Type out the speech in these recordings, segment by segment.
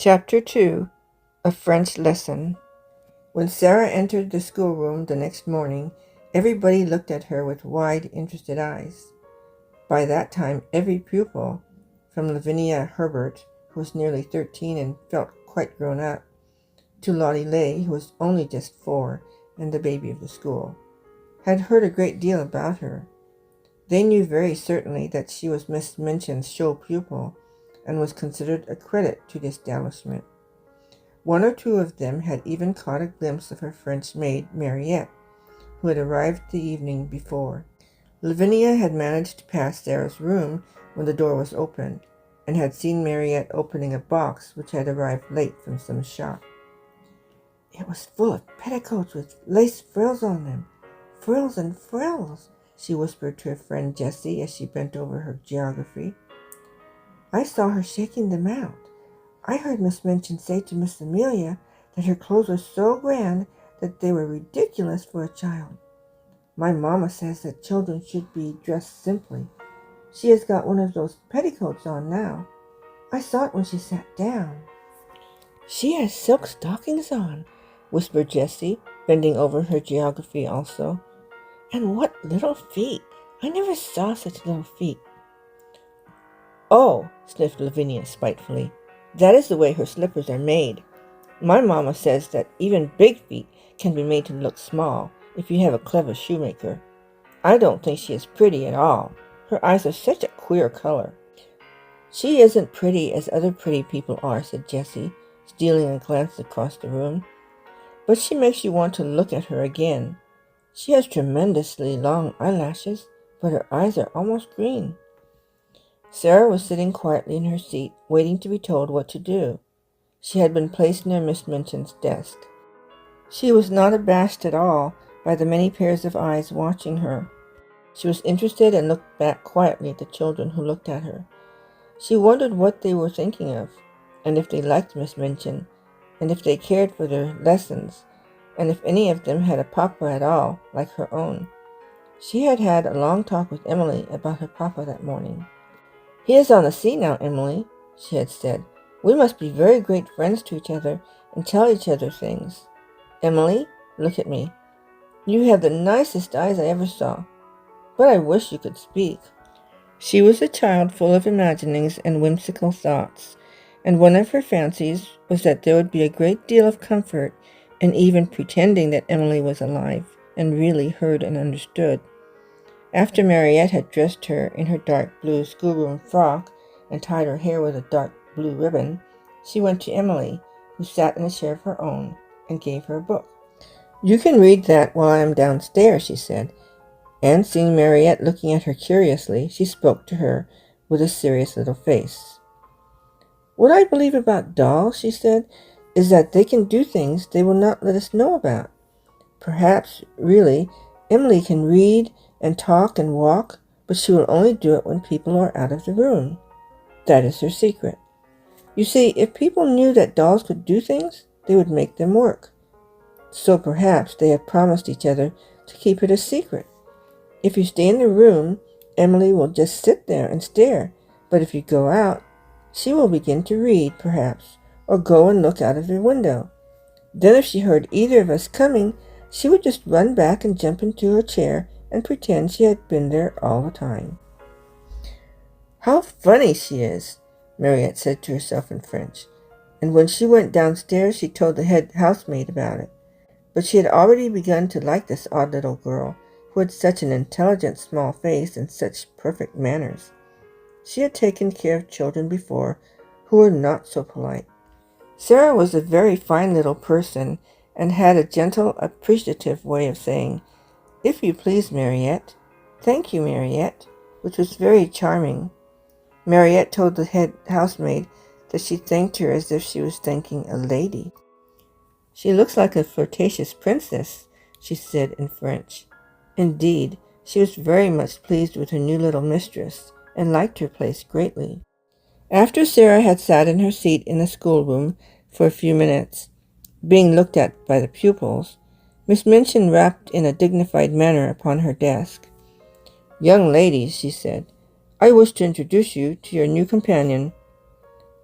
Chapter 2. A French Lesson. When Sarah entered the schoolroom the next morning, everybody looked at her with wide, interested eyes. By that time, every pupil, from Lavinia Herbert, who was nearly 13 and felt quite grown up, to Lottie Lay, who was only just 4 and the baby of the school, had heard a great deal about her. They knew very certainly that she was Miss Minchin's show pupil, and was considered a credit to the establishment. One or two of them had even caught a glimpse of her French maid, Mariette, who had arrived the evening before. Lavinia had managed to pass Sarah's room when the door was opened, and had seen Mariette opening a box which had arrived late from some shop. It was full of petticoats with lace frills on them. Frills and frills, she whispered to her friend Jessie as she bent over her geography. I saw her shaking them out. I heard Miss Minchin say to Miss Amelia that her clothes were so grand that they were ridiculous for a child. My mamma says that children should be dressed simply. She has got one of those petticoats on now. I saw it when she sat down. She has silk stockings on, whispered Jessie, bending over her geography also. And what little feet! I never saw such little feet. Oh, sniffed Lavinia spitefully. That is the way her slippers are made. My mamma says that even big feet can be made to look small if you have a clever shoemaker. I don't think she is pretty at all. Her eyes are such a queer color. She isn't pretty as other pretty people are, said Jessie, stealing a glance across the room. But she makes you want to look at her again. She has tremendously long eyelashes, but her eyes are almost green. Sarah was sitting quietly in her seat, waiting to be told what to do. She had been placed near Miss Minchin's desk. She was not abashed at all by the many pairs of eyes watching her. She was interested and looked back quietly at the children who looked at her. She wondered what they were thinking of, and if they liked Miss Minchin, and if they cared for their lessons, and if any of them had a papa at all, like her own. She had had a long talk with Emily about her papa that morning. He is on the sea now, Emily, she had said. We must be very great friends to each other and tell each other things. Emily, look at me. You have the nicest eyes I ever saw, but I wish you could speak. She was a child full of imaginings and whimsical thoughts, and one of her fancies was that there would be a great deal of comfort in even pretending that Emily was alive and really heard and understood. After Mariette had dressed her in her dark blue schoolroom frock and tied her hair with a dark blue ribbon, she went to Emily, who sat in a chair of her own, and gave her a book. You can read that while I am downstairs, she said, and seeing Mariette looking at her curiously, she spoke to her with a serious little face. What I believe about dolls, she said, is that they can do things they will not let us know about. Perhaps, really, Emily can read and talk and walk, but she will only do it when people are out of the room. That is her secret. You see, if people knew that dolls could do things, they would make them work. So perhaps they have promised each other to keep it a secret. If you stay in the room, Emily will just sit there and stare, but if you go out, she will begin to read, perhaps, or go and look out of the window. Then if she heard either of us coming, she would just run back and jump into her chair and pretend she had been there all the time. How funny she is, Mariette said to herself in French, and when she went downstairs she told the head housemaid about it. But she had already begun to like this odd little girl, who had such an intelligent small face and such perfect manners. She had taken care of children before who were not so polite. Sarah was a very fine little person, and had a gentle, appreciative way of saying, If you please, Mariette. Thank you, Mariette, which was very charming. Mariette told the head housemaid that she thanked her as if she was thanking a lady. She looks like a flirtatious princess, she said in French. Indeed, she was very much pleased with her new little mistress, and liked her place greatly. After Sarah had sat in her seat in the schoolroom for a few minutes, being looked at by the pupils, Miss Minchin rapped in a dignified manner upon her desk. Young ladies, she said, I wish to introduce you to your new companion.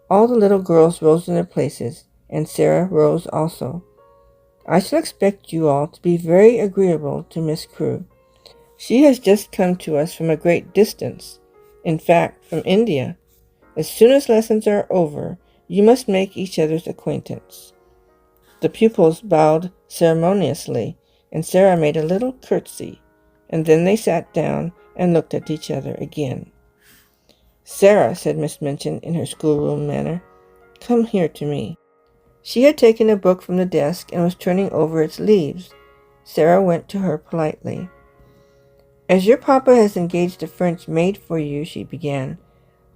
All the little girls rose in their places, and Sarah rose also. I shall expect you all to be very agreeable to Miss Crewe. She has just come to us from a great distance, in fact, from India. As soon as lessons are over, you must make each other's acquaintance." The pupils bowed ceremoniously, and Sarah made a little curtsy, and then they sat down and looked at each other again. "Sarah," said Miss Minchin in her schoolroom manner, "come here to me." She had taken a book from the desk and was turning over its leaves. Sarah went to her politely. "As your papa has engaged a French maid for you," she began,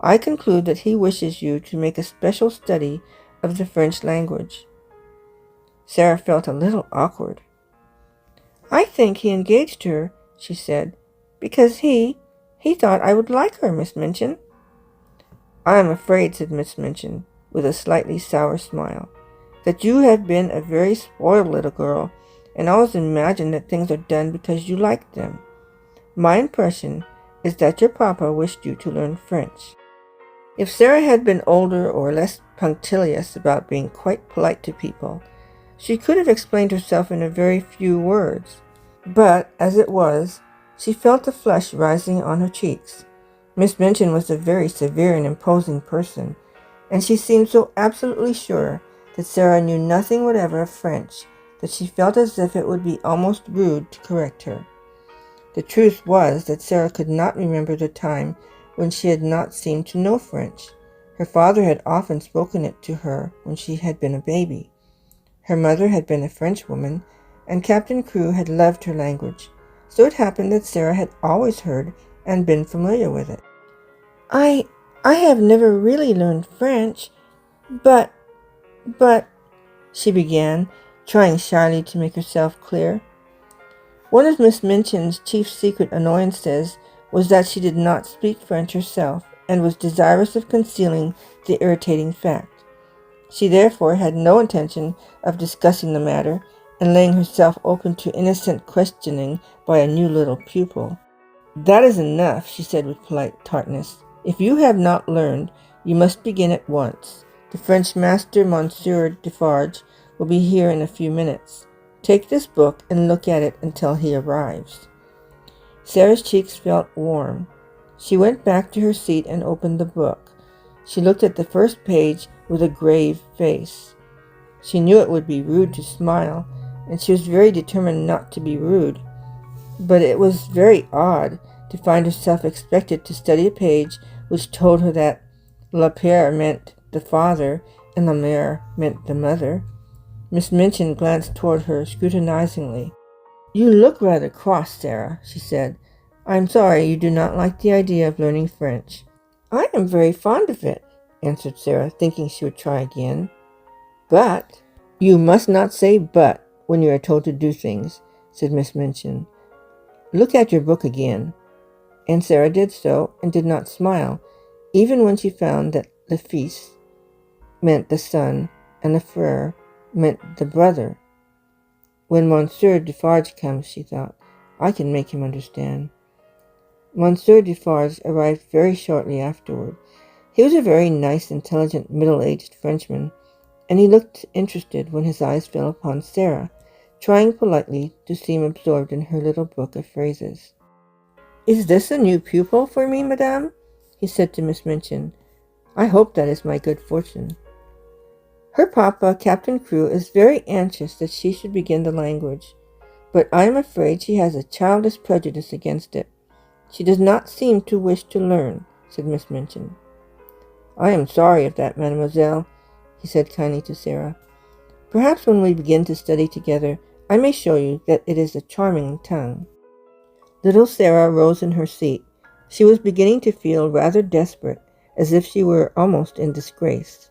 "I conclude that he wishes you to make a special study of the French language." Sarah felt a little awkward. "I think he engaged her," she said, "because he thought I would like her, Miss Minchin." "I am afraid," said Miss Minchin, with a slightly sour smile, "that you have been a very spoiled little girl, and always imagine that things are done because you like them. My impression is that your papa wished you to learn French." If Sarah had been older or less punctilious about being quite polite to people, she could have explained herself in a very few words. But, as it was, she felt the flush rising on her cheeks. Miss Minchin was a very severe and imposing person, and she seemed so absolutely sure that Sarah knew nothing whatever of French that she felt as if it would be almost rude to correct her. The truth was that Sarah could not remember the time when she had not seemed to know French. Her father had often spoken it to her when she had been a baby. Her mother had been a Frenchwoman, and Captain Crewe had loved her language, so it happened that Sarah had always heard and been familiar with it. I have never really learned French, but, she began, trying shyly to make herself clear. One of Miss Minchin's chief secret annoyances was that she did not speak French herself, and was desirous of concealing the irritating fact. She therefore had no intention of discussing the matter and laying herself open to innocent questioning by a new little pupil. "That is enough," she said with polite tartness. "If you have not learned, you must begin at once. The French master, Monsieur Defarge, will be here in a few minutes. Take this book and look at it until he arrives." Sarah's cheeks felt warm. She went back to her seat and opened the book. She looked at the first page with a grave face. She knew it would be rude to smile, and she was very determined not to be rude. But it was very odd to find herself expected to study a page which told her that le père meant the father and la mère meant the mother. Miss Minchin glanced toward her scrutinizingly. "You look rather cross, Sarah," she said. "I am sorry you do not like the idea of learning French." "I am very fond of it," answered Sarah, thinking she would try again. "But—" "You must not say 'but' when you are told to do things," said Miss Minchin. "Look at your book again." And Sarah did so, and did not smile, even when she found that le fils meant the son, and le frère meant the brother. "When Monsieur Defarge comes," she thought, "I can make him understand." Monsieur Defarge arrived very shortly afterward. He was a very nice, intelligent, middle-aged Frenchman, and he looked interested when his eyes fell upon Sarah, trying politely to seem absorbed in her little book of phrases. "Is this a new pupil for me, madame?" he said to Miss Minchin. "I hope that is my good fortune." "Her papa, Captain Crewe, is very anxious that she should begin the language, but I am afraid she has a childish prejudice against it. She does not seem to wish to learn," said Miss Minchin. "I am sorry of that, mademoiselle," he said kindly to Sarah. "Perhaps when we begin to study together, I may show you that it is a charming tongue." Little Sarah rose in her seat. She was beginning to feel rather desperate, as if she were almost in disgrace.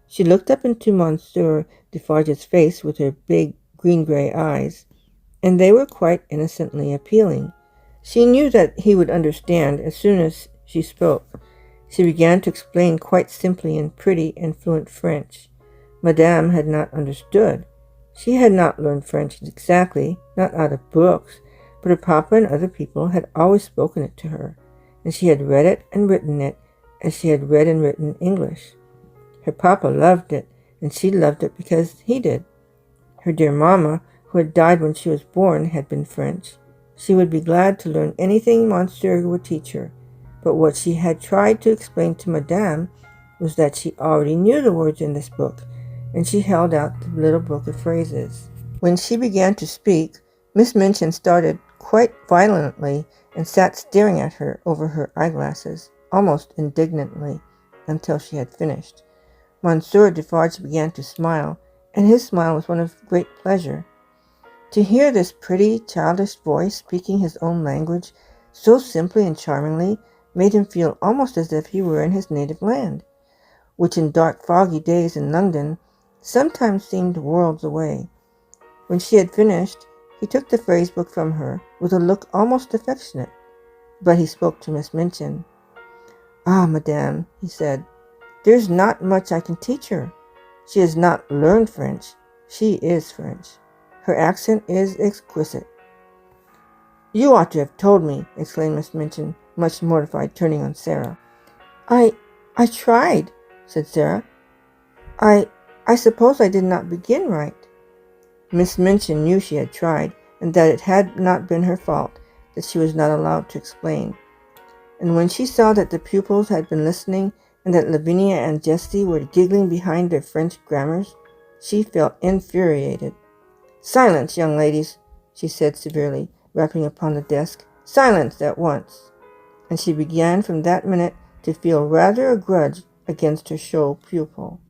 She looked up into Monsieur Defarge's face with her big green-gray eyes, and they were quite innocently appealing. She knew that he would understand as soon as she spoke. She began to explain quite simply in pretty and fluent French. Madame had not understood. She had not learned French exactly, not out of books, but her papa and other people had always spoken it to her, and she had read it and written it as she had read and written English. Her papa loved it, and she loved it because he did. Her dear mamma, who had died when she was born, had been French. She would be glad to learn anything Monsieur would teach her, but what she had tried to explain to Madame was that she already knew the words in this book, and she held out the little book of phrases. When she began to speak, Miss Minchin started quite violently and sat staring at her over her eyeglasses, almost indignantly, until she had finished. Monsieur Defarge began to smile, and his smile was one of great pleasure. To hear this pretty, childish voice speaking his own language so simply and charmingly made him feel almost as if he were in his native land, which in dark, foggy days in London sometimes seemed worlds away. When she had finished, he took the phrase book from her with a look almost affectionate, but he spoke to Miss Minchin. "Ah, Madame," he said, "there's not much I can teach her. She has not learned French. She is French. Her accent is exquisite." "You ought to have told me," exclaimed Miss Minchin, much mortified, turning on Sarah. I tried," said Sarah. I suppose I did not begin right." Miss Minchin knew she had tried, and that it had not been her fault that she was not allowed to explain. And when she saw that the pupils had been listening and that Lavinia and Jessie were giggling behind their French grammars, she felt infuriated. "Silence, young ladies," she said severely, rapping upon the desk. "Silence at once." And she began from that minute to feel rather a grudge against her show pupil.